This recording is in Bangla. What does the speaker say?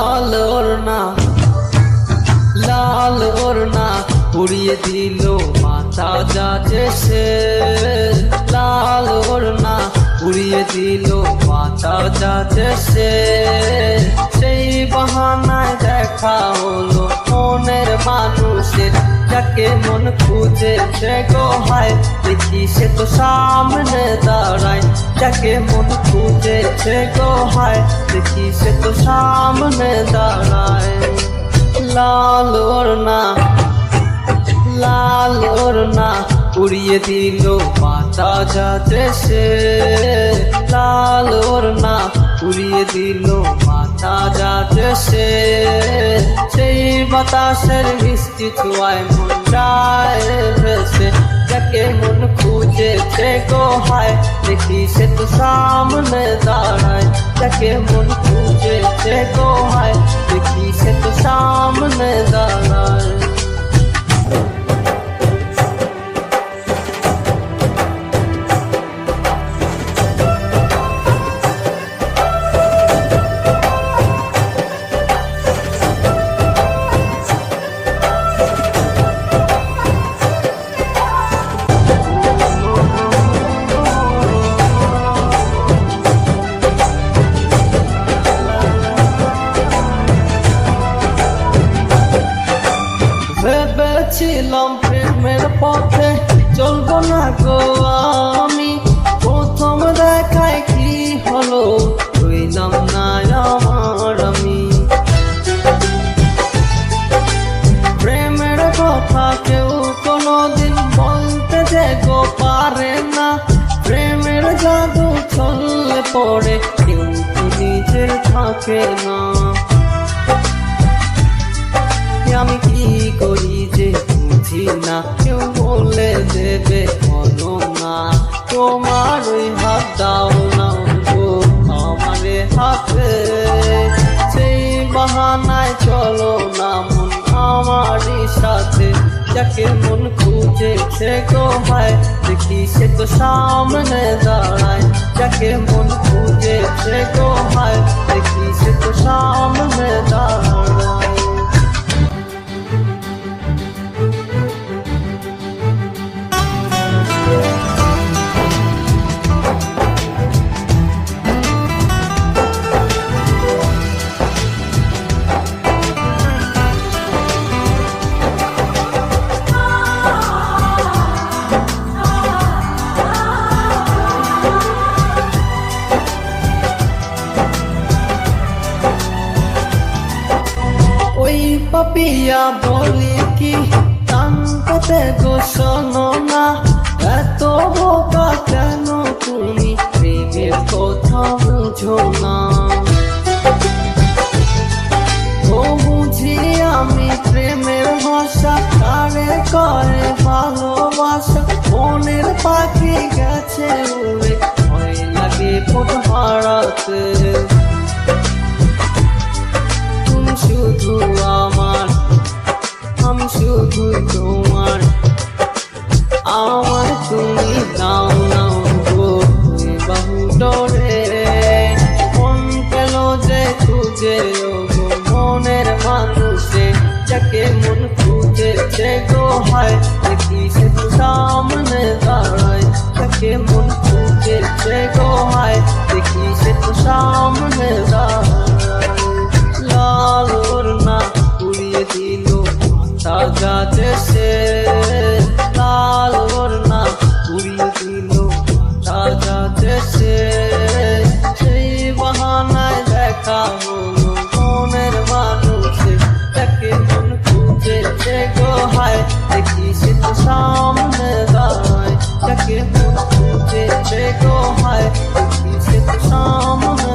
লাল ওড়না লাল ওড়না উড়িয়ে দিল মাথা যাচ্ছে সে, লাল ওড়না উড়িয়ে দিল মাথা যাচ্ছে সে। সেই বাহানায় দেখা হলো মনের মানুষের, যাকে মন খুঁজেছে গো হায় দেখি সে তো সামনে দাঁড়ায়। যাকে মন খুঁজেছে গো হায় দেখি সে তো সামনে দাঁড়ায়। লাল ওড়না লাল ওড়না উড়িয়ে দিল মাথা যাচ্ছে সে, লাল ওড়না উড়িয়ে দিল মাথা যাচ্ছে সে। সেই বাতাসের মিষ্টি ছোঁয়ায় মন যায় ভেসে, যাকে মন খুঁজেছে গো হায় দেখি সে তো সামনে দাঁড়ায়। যাকে মন খুঁজেছে গো হায় দেখি সে তো সামনে দাঁড়ায়। ভেবেছিলাম প্রেমের পথে চলবো না গো আমি, প্রথম দেখায় কি হলো হইলাম না আমার আমি। প্রেমের কথা কেউ কোনোদিন বলতে যে গো পারে না, প্রেমের জাদু ছললে পড়ে কেউ তো নিজে থাকে না। আমি কি করি যে বুঝি না, কেউ বলে দেবে বলো না। তোমার ওই হাত দাও না গো আমারে হাতে, সেই বাহানায় চলো না মন আমারই সাথে। যাকে মন খুঁজেছে গো হায় দেখি সে তো সামনে দাঁড়ায়। যাকে মন খুঁজেছে গো হায় দেখি সে তো সামনে দাঁড়ায়। পাপিয়া বলি কি তাঙ্কতে গো শোনো না, এত বোকা কেন তুমি প্রেমের কথা বুঝো না। ও বুঝি আমি প্রেমের ভাষা, কারে করে ভালোবাসা। মনের পাখি গেছে উড়ে ভয় লাগে ফোট হারাতে। তুমি শুধু আমার আমি শুধু তোমার, আমার তুমি নাও নাও গো বাহু ডরে। মন পেল যে খুঁজে গো মনের মানুষে, যাকে মন খুঁজেছে গো হায় দেখি সে তো সামনে দাঁড়ায়। যাকে মন খুঁজেছে গো হায় দেখি সে তো সামনে দাঁড়ায়। লাল ওড়না উড়িয়ে দিল মাথা যাচ্ছে সে, লাল ওড়না উড়িয়ে দিল মাথা যাচ্ছে সে। সেই বাহানায় দেখা হলো মনের মানুষের, যাকে মন খুঁজেছে গো হায় দেখি সে তো সামনে দাঁড়ায়। যাকে মন খুঁজেছে গো হায় দেখি সে তো সামনে